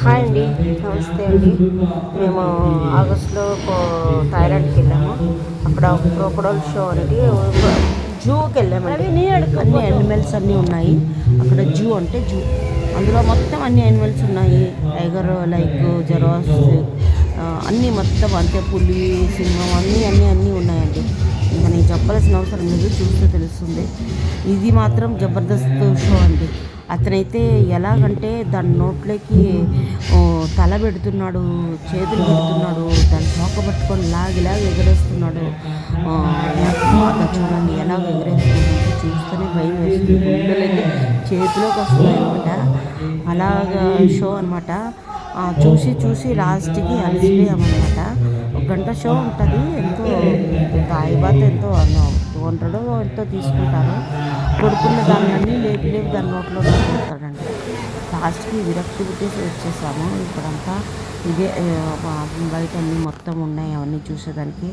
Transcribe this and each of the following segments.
Hi అండి, నమస్తే అండి. మేము ఆగస్టులో థాయిలాండ్కి వెళ్ళాము. అక్కడ క్రోకోడైల్ షో అనేది జూకి వెళ్ళామండి. అన్ని యానిమల్స్ అన్నీ ఉన్నాయి అక్కడ. జూ అంటే జూ, అందులో మొత్తం అన్ని యానిమల్స్ ఉన్నాయి. టైగర్, లైక్ జెరాఫ్, అన్నీ మొత్తం అంతే. పులి, సింహం అన్నీ అన్నీ అన్నీ ఉన్నాయండి. ఇంకా నేను చెప్పాల్సిన అవసరం లేదు, చూస్తే తెలుస్తుంది. ఇది మాత్రం జబర్దస్త్ షో అండి. అతనైతే ఎలాగంటే దాని నోట్లోకి తల పెడుతున్నాడు, చేతులు పెడుతున్నాడు, దాన్ని తోక పట్టుకొని లాగిలాగా ఎగరేస్తున్నాడు. చూడండి ఎలాగ ఎగరేస్తున్నాడు, చూస్తేనే భయం వేస్తుంది. గుండెలైతే చేతిలోకి వస్తున్నాయి అనమాట. అలాగా షో అనమాట. చూసి చూసి లాస్ట్కి అలసిపోయామన్నమాట. ఒక గంట షో ఉంటుంది. ఎంతో తాయిబాత్ ఎంతో 200 ఎంతో తీసుకుంటారు. కొడుకున్న దాన్ని లేపి లేపి దాని నోట్లో పెడతాడండి. లాస్ట్కి విరక్తి పుట్టేసి వచ్చేసాము. ఇక్కడంతా ఇదే బయట అన్నీ మొత్తం ఉన్నాయి. అవన్నీ చూసేదానికి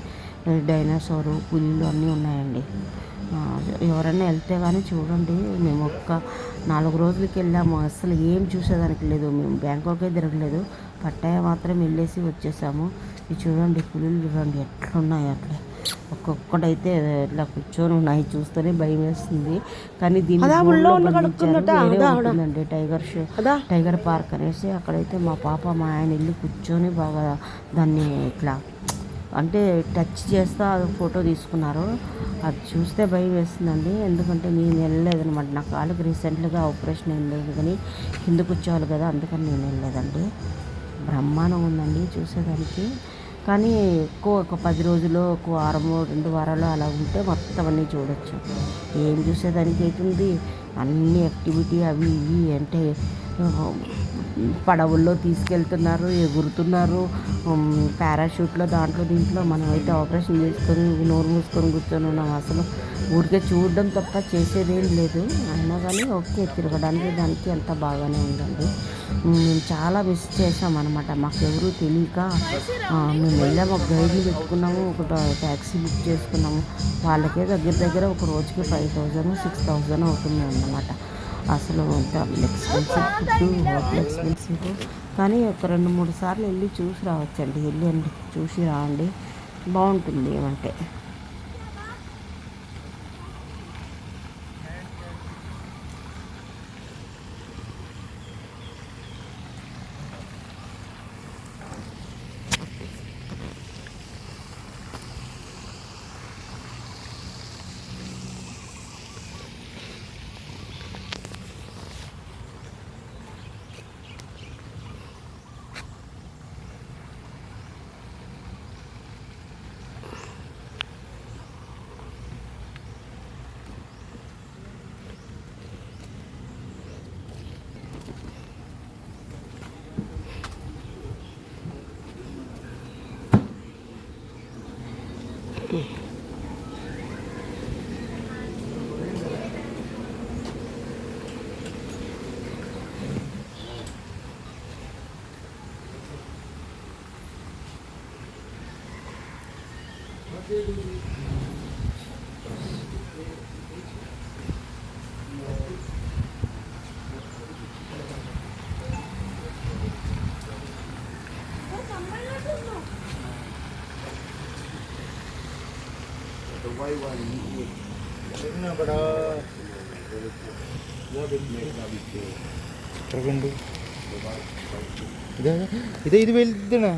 డైనోసారు, పులిలు అన్నీ ఉన్నాయండి. ఎవరైనా వెళ్తే కానీ చూడండి. మేము 4 రోజులకి వెళ్ళాము. అసలు ఏం చూసేదానికి లేదు. మేము బ్యాంకాకే తిరగలేదు, పట్టాయ మాత్రం వెళ్ళేసి వచ్చేసాము. ఇది చూడండి, పులులు చూడండి ఎట్లున్నాయి. అట్లే ఒక్కొక్కటైతే ఇట్లా కూర్చొని ఉన్నాయి. చూస్తేనే భయం వేస్తుంది. కానీ దీన్ని ఉంటుందండి టైగర్ షో, టైగర్ పార్క్ అనేసి. అక్కడైతే మా పాప మా ఆయన వెళ్ళి కూర్చొని బాగా దాన్ని ఇట్లా అంటే టచ్ చేస్తా ఫోటో తీసుకున్నారు. అది చూస్తే భయం వేస్తుందండి. ఎందుకంటే నేను వెళ్ళలేదనమాట. నా కాళ్ళకి రీసెంట్గా ఆపరేషన్ అయింది, కానీ కింద కూర్చోవాలి కదా, అందుకని నేను వెళ్ళలేదండి. బ్రహ్మాండంగా ఉందండి చూసేదానికి. కానీ ఎక్కువ ఒక 10 రోజులు, ఒక వారము, 2 వారాలు అలా ఉంటే మొత్తం అన్నీ చూడొచ్చు. ఏం చూసేదానికి అవుతుంది. అన్ని యాక్టివిటీ అవి ఇవి అంటే పడవల్లో తీసుకెళ్తున్నారు, ఎగురుతున్నారు, పారాషూట్లో దాంట్లో దీంట్లో. మనమైతే ఆపరేషన్ చేసుకొని నోరు మూసుకొని కూర్చొని ఉన్నాం. అసలు ఊరికే చూడడం తప్ప చేసేదేం లేదు. అయినా కానీ ఓకే, తిరగడానికి దానికి అంతా బాగానే ఉందండి. మేము చాలా మిస్ చేసామన్నమాట. మాకెవరూ తెలియక మేము వెళ్ళాము. ఒక గైడ్ని పెట్టుకున్నాము, ఒక ట్యాక్సీ బుక్ చేసుకున్నాము. వాళ్ళకే దగ్గర దగ్గర ఒక రోజుకి 5,000 6,000 అవుతుంది అన్నమాట. అసలు ఎక్స్పెన్సివ్ ఫుడ్, హోటల్ ఎక్స్పెన్సివ్. కానీ ఒక 2-3 సార్లు వెళ్ళి చూసి రావచ్చండి. వెళ్ళండి, చూసి రాండి, బాగుంటుంది. ఏమంటే ఇది వెళ్తున్నా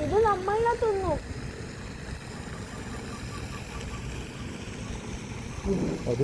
ಇದು ನಮ್ಮನ್ನ ತಿನ್ನು. ಅದು